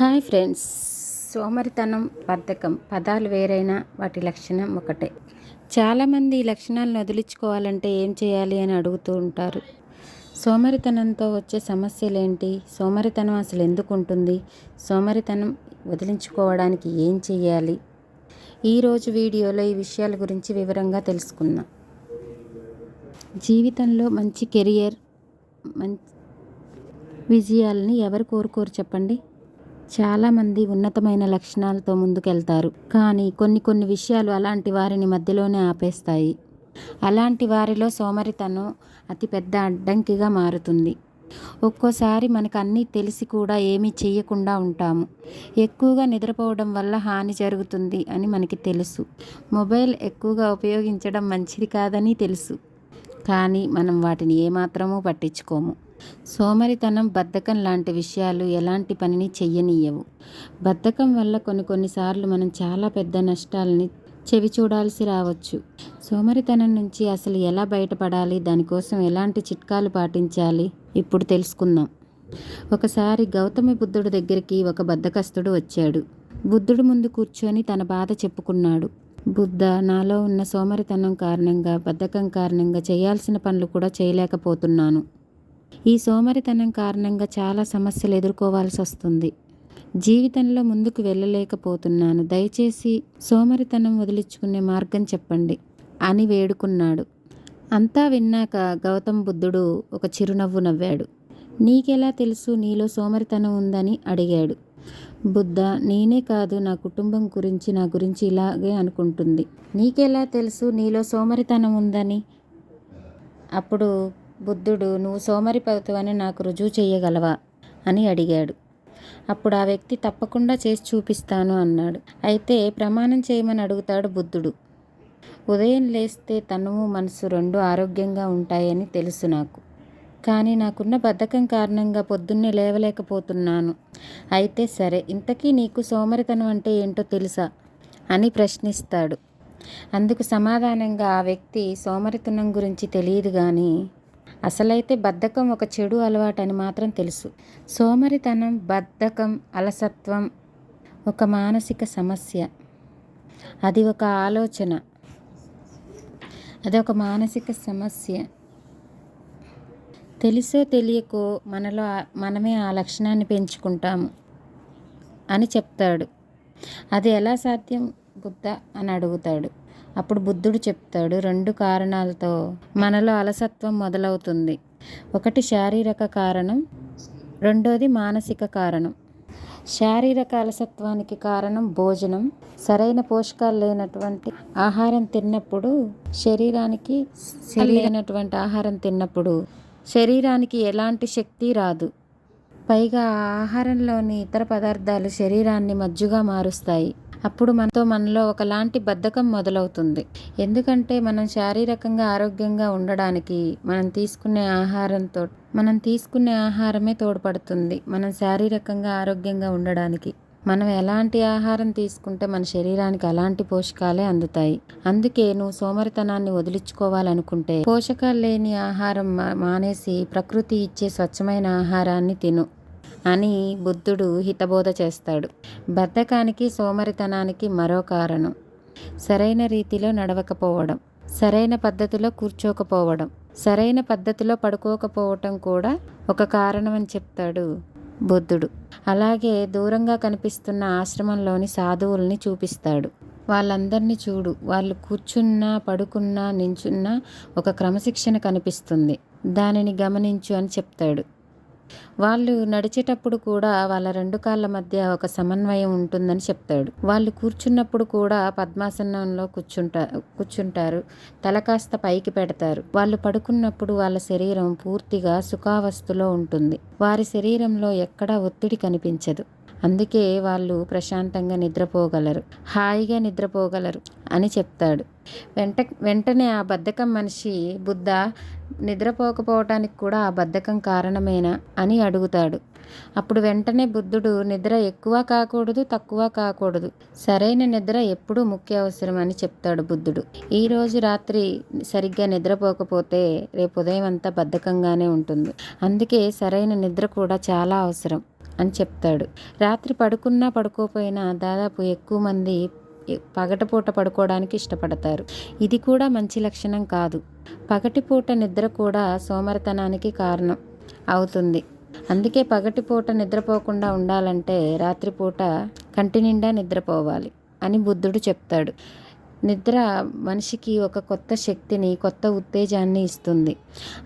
Hi friends. సోమరితనం, బద్ధకం పదాలు వేరైనా వాటి లక్షణం ఒకటే. చాలామంది ఈ లక్షణాలను వదిలించుకోవాలంటే ఏం చేయాలి అని అడుగుతూ ఉంటారు. సోమరితనంతో వచ్చే సమస్యలేంటి? సోమరితనం అసలు ఎందుకు ఉంటుంది? సోమరితనం వదిలించుకోవడానికి ఏం చేయాలి? ఈరోజు వీడియోలో ఈ విషయాల గురించి వివరంగా తెలుసుకుందాం. జీవితంలో మంచి కెరియర్, మంచి విజయాలని ఎవరు కోరుకోరు చెప్పండి? చాలామంది ఉన్నతమైన లక్షణాలతో ముందుకెళ్తారు, కానీ కొన్ని విషయాలు అలాంటి వారిని మధ్యలోనే ఆపేస్తాయి. అలాంటి వారిలో సోమరితనం అతిపెద్ద అడ్డంకిగా మారుతుంది. ఒక్కోసారి మనకు అన్నీ తెలిసి కూడా ఏమీ చెయ్యకుండా ఉంటాము. ఎక్కువగా నిద్రపోవడం వల్ల హాని జరుగుతుంది అని మనకి తెలుసు. మొబైల్ ఎక్కువగా ఉపయోగించడం మంచిది కాదని తెలుసు, కానీ మనం వాటిని ఏమాత్రమూ పట్టించుకోము. సోమరితనం, బద్ధకం లాంటి విషయాలు ఎలాంటి పనిని చెయ్యనీయవు. బద్ధకం వల్ల కొన్నిసార్లు మనం చాలా పెద్ద నష్టాలని చవిచూడాల్సి రావచ్చు. సోమరితనం నుంచి అసలు ఎలా బయటపడాలి, దానికోసం ఎలాంటి చిట్కాలు పాటించాలి ఇప్పుడు తెలుసుకుందాం. ఒకసారి గౌతమి బుద్ధుడి దగ్గరికి ఒక బద్ధకస్తుడు వచ్చాడు. బుద్ధుడు ముందు కూర్చొని తన బాధ చెప్పుకున్నాడు. బుద్ధ, నాలో ఉన్న సోమరితనం కారణంగా, బద్ధకం కారణంగా చేయాల్సిన పనులు కూడా చేయలేకపోతున్నాను. ఈ సోమరితనం కారణంగా చాలా సమస్యలు ఎదుర్కోవాల్సి వస్తుంది. జీవితంలో ముందుకు వెళ్ళలేకపోతున్నాను. దయచేసి సోమరితనం వదిలించుకునే మార్గం చెప్పండి అని వేడుకున్నాడు. అంతా విన్నాక గౌతమ బుద్ధుడు ఒక చిరునవ్వు నవ్వాడు. నీకెలా తెలుసు నీలో సోమరితనం ఉందని అడిగాడు. బుద్ధ, నేనే కాదు, నా కుటుంబం గురించి, నా గురించి ఇలాగే అనుకుంటుంది. నీకెలా తెలుసు నీలో సోమరితనం ఉందని? అప్పుడు బుద్ధుడు, నువ్వు సోమరిపోతువని నాకు రుజువు చేయగలవా అని అడిగాడు. అప్పుడు ఆ వ్యక్తి తప్పకుండా చేసి చూపిస్తాను అన్నాడు. అయితే ప్రమాణం చేయమని అడుగుతాడు బుద్ధుడు. ఉదయం లేస్తే తనువు, మనసు రెండు ఆరోగ్యంగా ఉంటాయని తెలుసు నాకు, కానీ నాకున్న బద్ధకం కారణంగా పొద్దున్నే లేవలేకపోతున్నాను. అయితే సరే, ఇంతకీ నీకు సోమరితనం అంటే ఏంటో తెలుసా అని ప్రశ్నిస్తాడు. అందుకు సమాధానంగా ఆ వ్యక్తి, సోమరితనం గురించి తెలియదు, కానీ అసలైతే బద్ధకం ఒక చెడు అలవాటు అని మాత్రం తెలుసు. సోమరితనం, బద్ధకం, అలసత్వం ఒక మానసిక సమస్య. అది ఒక ఆలోచన, అదొక మానసిక సమస్య. తెలుసో తెలియకో మనలో మనమే ఆ లక్షణాన్ని పెంచుకుంటాము అని చెప్తాడు. అది ఎలా సాధ్యం బుద్ధ అని అడుగుతాడు. అప్పుడు బుద్ధుడు చెప్తాడు, 2 కారణాలతో మనలో అలసత్వం మొదలవుతుంది. ఒకటి శారీరక కారణం, రెండోది మానసిక కారణం. శారీరక అలసత్వానికి కారణం భోజనం. సరైన పోషకాలు లేనటువంటి ఆహారం తిన్నప్పుడు శరీరానికి ఎలాంటి శక్తి రాదు. పైగా ఆహారంలోని ఇతర పదార్థాలు శరీరాన్ని మజ్జుగా మారుస్తాయి. అప్పుడు మనలో ఒకలాంటి బద్ధకం మొదలవుతుంది. ఎందుకంటే మనం శారీరకంగా ఆరోగ్యంగా ఉండడానికి మనం తీసుకునే ఆహారమే తోడ్పడుతుంది. మనం శారీరకంగా ఆరోగ్యంగా ఉండడానికి మనం ఎలాంటి ఆహారం తీసుకుంటే మన శరీరానికి అలాంటి పోషకాలే అందుతాయి. అందుకే నువ్వు సోమరితనాన్ని వదిలించుకోవాలనుకుంటే పోషకాలు లేని ఆహారం మానేసి ప్రకృతి ఇచ్చే స్వచ్ఛమైన ఆహారాన్ని తిను అని బుద్ధుడు హితబోధ చేస్తాడు. బద్ధకానికి, సోమరితనానికి మరో కారణం సరైన రీతిలో నడవకపోవడం, సరైన పద్ధతిలో కూర్చోకపోవడం, సరైన పద్ధతిలో పడుకోకపోవటం కూడా ఒక కారణం అని చెప్తాడు బుద్ధుడు. అలాగే దూరంగా కనిపిస్తున్న ఆశ్రమంలోని సాధువుల్ని చూపిస్తాడు. వాళ్ళందరినీ చూడు, వాళ్ళు కూర్చున్నా, పడుకున్నా, నించున్నా ఒక క్రమశిక్షణ కనిపిస్తుంది. దానిని గమనించు అని చెప్తాడు. వాళ్ళు నడిచేటప్పుడు కూడా వాళ్ళ 2 కాళ్ళ మధ్య ఒక సమన్వయం ఉంటుందని చెప్తాడు. వాళ్ళు కూర్చున్నప్పుడు కూడా పద్మాసనంలో కూర్చుంటారు, తల కాస్త పైకి పెడతారు. వాళ్ళు పడుకున్నప్పుడు వాళ్ళ శరీరం పూర్తిగా సుఖావస్థలో ఉంటుంది. వారి శరీరంలో ఎక్కడా ఒత్తిడి కనిపించదు. అందుకే వాళ్ళు ప్రశాంతంగా నిద్రపోగలరు, హాయిగా నిద్రపోగలరు అని చెప్తాడు. వెంటనే ఆ బద్ధకం మనిషి, బుద్ధ, నిద్రపోకపోవటానికి కూడా ఆ బద్ధకం కారణమేనా అని అడుగుతాడు. అప్పుడు వెంటనే బుద్ధుడు, నిద్ర ఎక్కువ కాకూడదు, తక్కువ కాకూడదు, సరైన నిద్ర ఎప్పుడూ ముఖ్య అవసరం అని చెప్తాడు బుద్ధుడు. ఈరోజు రాత్రి సరిగ్గా నిద్రపోకపోతే రేపు ఉదయం అంతా బద్ధకంగానే ఉంటుంది. అందుకే సరైన నిద్ర కూడా చాలా అవసరం అని చెప్తాడు. రాత్రి పడుకున్నా పడుకోపోయినా దాదాపు ఎక్కువ మంది పగటిపూట పడుకోవడానికి ఇష్టపడతారు. ఇది కూడా మంచి లక్షణం కాదు. పగటిపూట నిద్ర కూడా సోమరితనానికి కారణం అవుతుంది. అందుకే పగటిపూట నిద్రపోకుండా ఉండాలంటే రాత్రిపూట కంటి నిండా నిద్రపోవాలి అని బుద్ధుడు చెప్తాడు. నిద్ర మనిషికి ఒక కొత్త శక్తిని, కొత్త ఉత్తేజాన్ని ఇస్తుంది.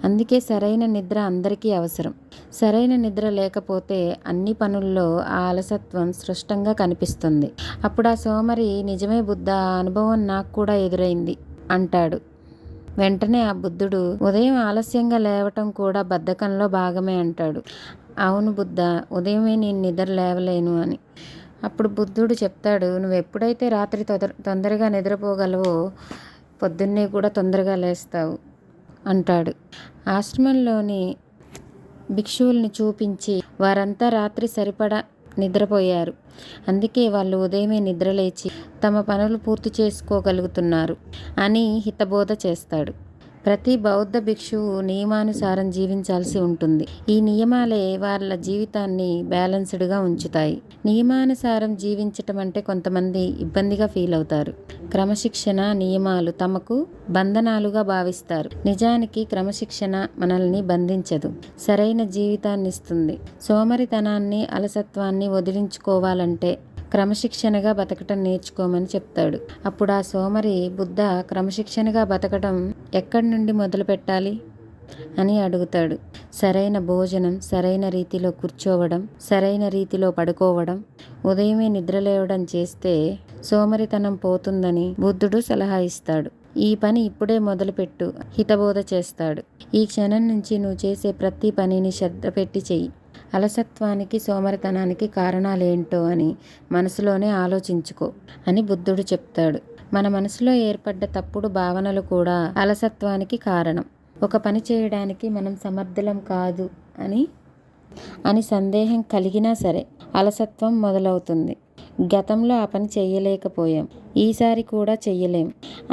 అందుకే సరైన నిద్ర అందరికీ అవసరం. సరైన నిద్ర లేకపోతే అన్ని పనుల్లో ఆ అలసత్వం స్పష్టంగా కనిపిస్తుంది. అప్పుడు ఆ సోమరి, నిజమే బుద్ధ, ఆ అనుభవం నాకు కూడా ఎదురైంది అంటాడు. వెంటనే ఆ బుద్ధుడు, ఉదయం ఆలస్యంగా లేవటం కూడా బద్ధకంలో భాగమే అంటాడు. అవును బుద్ధ, ఉదయమే నేను నిద్ర లేవలేను అని. అప్పుడు బుద్ధుడు చెప్తాడు, నువ్వు ఎప్పుడైతే రాత్రి తొందరగా నిద్రపోగలవో పొద్దున్నే కూడా తొందరగా లేస్తావు అంటాడు. ఆశ్రమంలోని భిక్షువుల్ని చూపించి వారంతా రాత్రి సరిపడా నిద్రపోయారు. అందుకే వాళ్ళు ఉదయమే నిద్రలేచి తమ పనులు పూర్తి చేసుకోగలుగుతున్నారు అని హితబోధ చేస్తాడు. ప్రతి బౌద్ధ భిక్షువు నియమానుసారం జీవించాల్సి ఉంటుంది. ఈ నియమాలే వాళ్ళ జీవితాన్ని బ్యాలెన్స్డ్గా ఉంచుతాయి. నియమానుసారం జీవించటం అంటే కొంతమంది ఇబ్బందిగా ఫీల్ అవుతారు. క్రమశిక్షణ, నియమాలు తమకు బంధనాలుగా భావిస్తారు. నిజానికి క్రమశిక్షణ మనల్ని బంధించదు, సరైన జీవితాన్ని ఇస్తుంది. సోమరితనాన్ని, అలసత్వాన్ని వదిలించుకోవాలంటే క్రమశిక్షణగా బతకటం నేర్చుకోమని చెప్తాడు. అప్పుడు ఆ సోమరి, బుద్ధ, క్రమశిక్షణగా బతకడం ఎక్కడి నుండి మొదలు పెట్టాలి అని అడుగుతాడు. సరైన భోజనం, సరైన రీతిలో కూర్చోవడం, సరైన రీతిలో పడుకోవడం, ఉదయమే నిద్రలేవడం చేస్తే సోమరితనం పోతుందని బుద్ధుడు సలహా ఇస్తాడు. ఈ పని ఇప్పుడే మొదలుపెట్టు హితబోధ చేస్తాడు. ఈ క్షణం నుంచి నువ్వు చేసే ప్రతి పనిని శ్రద్ధ పెట్టి చెయ్యి. అలసత్వానికి, సోమరితనానికి కారణాలేంటో అని మనసులోనే ఆలోచించుకో అని బుద్ధుడు చెప్తాడు. మన మనసులో ఏర్పడ్డ తప్పుడు భావనలు కూడా అలసత్వానికి కారణం. ఒక పని చేయడానికి మనం సమర్థులం కాదు అని సందేహం కలిగినా సరే అలసత్వం మొదలవుతుంది. గతంలో ఆ పని చెయ్యలేకపోయాం, ఈసారి కూడా చెయ్యలేం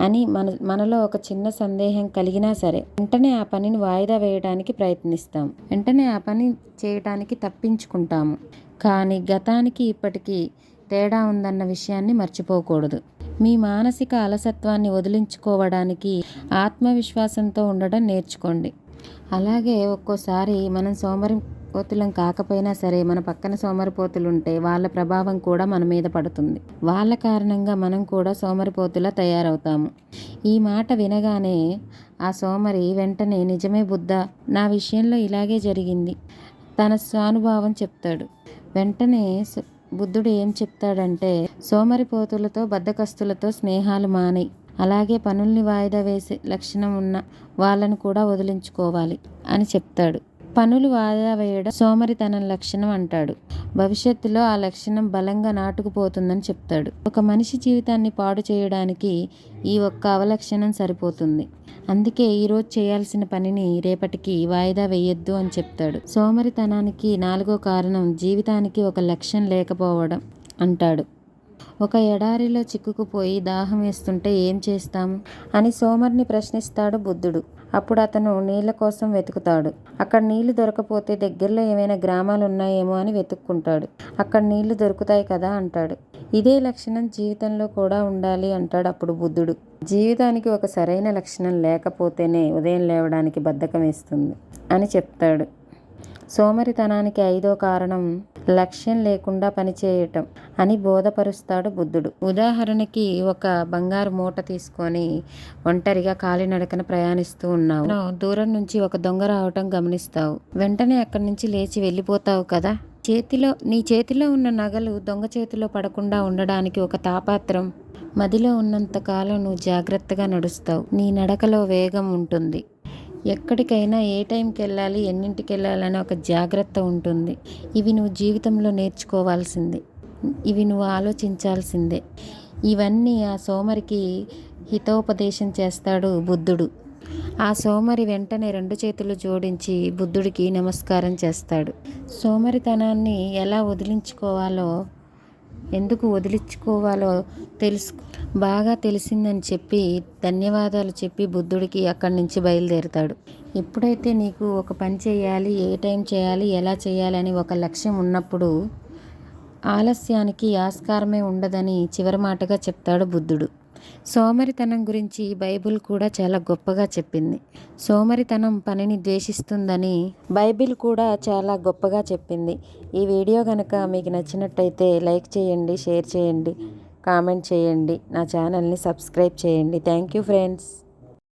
అని మనలో ఒక చిన్న సందేహం కలిగినా సరే వెంటనే ఆ పనిని వాయిదా వేయడానికి ప్రయత్నిస్తాం. వెంటనే ఆ పని చేయడానికి తప్పించుకుంటాము. కానీ గతానికి ఇప్పటికీ తేడా ఉందన్న విషయాన్ని మర్చిపోకూడదు. మీ మానసిక అలసత్వాన్ని వదిలించుకోవడానికి ఆత్మవిశ్వాసంతో ఉండడం నేర్చుకోండి. అలాగే ఒక్కోసారి మనం సోమరిపోతులం కాకపోయినా సరే మన పక్కన సోమరిపోతులుంటే వాళ్ళ ప్రభావం కూడా మన మీద పడుతుంది. వాళ్ళ కారణంగా మనం కూడా సోమరిపోతులా తయారవుతాము. ఈ మాట వినగానే ఆ సోమరి వెంటనే, నిజమే బుద్ధ, నా విషయంలో ఇలాగే జరిగింది తన స్వానుభావం చెప్తాడు. వెంటనే బుద్ధుడు ఏం చెప్తాడంటే, సోమరిపోతులతో, బద్ధకస్తులతో స్నేహాలు మానేయి. అలాగే పనుల్ని వాయిదా వేసే లక్షణం ఉన్న వాళ్ళను కూడా వదిలించుకోవాలి అని చెప్తాడు. పనులు వాయిదా వేయడం సోమరితనం లక్షణం అంటాడు. భవిష్యత్తులో ఆ లక్షణం బలంగా నాటుకుపోతుందని చెప్తాడు. ఒక మనిషి జీవితాన్ని పాడు చేయడానికి ఈ ఒక్క అవలక్షణం సరిపోతుంది. అందుకే ఈరోజు చేయాల్సిన పనిని రేపటికి వాయిదా వేయొద్దు అని చెప్తాడు. సోమరితనానికి 4వ కారణం జీవితానికి ఒక లక్ష్యం లేకపోవడం అంటాడు. ఒక ఎడారిలో చిక్కుకుపోయి దాహం వేస్తుంటే ఏం చేస్తాము అని సోమరిని ప్రశ్నిస్తాడు బుద్ధుడు. అప్పుడు అతను నీళ్ళ కోసం వెతుకుతాడు. అక్కడ నీళ్లు దొరకపోతే దగ్గరలో ఏమైనా గ్రామాలు ఉన్నాయేమో అని వెతుక్కుంటాడు. అక్కడ నీళ్లు దొరుకుతాయి కదా అంటాడు. ఇదే లక్షణం జీవితంలో కూడా ఉండాలి అంటాడు అప్పుడు బుద్ధుడు. జీవితానికి ఒక సరైన లక్షణం లేకపోతేనే ఉదయం లేవడానికి బద్ధకం వేస్తుంది అని చెప్తాడు. సోమరితనానికి 5వ కారణం లక్ష్యం లేకుండా పనిచేయటం అని బోధపరుస్తాడు బుద్ధుడు. ఉదాహరణకి, ఒక బంగారు మూట తీసుకొని ఒంటరిగా కాలినడకన ప్రయాణిస్తూ ఉన్నావు. దూరం నుంచి ఒక దొంగ రావటం గమనిస్తావు. వెంటనే అక్కడి నుంచి లేచి వెళ్ళిపోతావు కదా. నీ చేతిలో ఉన్న నగలు దొంగ చేతిలో పడకుండా ఉండడానికి ఒక తాపాత్రం మదిలో ఉన్నంతకాలం నువ్వు జాగ్రత్తగా నడుస్తావు. నీ నడకలో వేగం ఉంటుంది. ఎక్కడికైనా ఏ టైంకి వెళ్ళాలి, ఎన్నింటికి వెళ్ళాలని ఒక జాగ్రత్త ఉంటుంది. ఇవి నువ్వు జీవితంలో నేర్చుకోవాల్సిందే, ఇవి నువ్వు ఆలోచించాల్సిందే. ఇవన్నీ ఆ సోమరికి హితోపదేశం చేస్తాడు బుద్ధుడు. ఆ సోమరి వెంటనే 2 చేతులు జోడించి బుద్ధుడికి నమస్కారం చేస్తాడు. సోమరితనాన్ని ఎలా వదిలించుకోవాలో ఎందుకు వదిలించుకోవాలో బాగా తెలిసిందని చెప్పి ధన్యవాదాలు చెప్పి బుద్ధుడికి అక్కడి నుంచి బయలుదేరుతాడు. ఎప్పుడైతే నీకు ఒక పని చేయాలి, ఏ టైం చేయాలి, ఎలా చేయాలని ఒక లక్ష్యం ఉన్నప్పుడు ఆలస్యానికి ఆస్కారమే ఉండదని చివరి మాటగా చెప్తాడు బుద్ధుడు. సోమరితనం గురించి బైబిల్ కూడా చాలా గొప్పగా చెప్పింది. సోమరితనం పనిని ద్వేషిస్తుందని బైబిల్ కూడా చాలా గొప్పగా చెప్పింది. ఈ వీడియో కనుక మీకు నచ్చినట్టయితే లైక్ చేయండి, షేర్ చేయండి, కామెంట్ చేయండి, నా ఛానల్ని సబ్స్క్రైబ్ చేయండి. Thank you friends.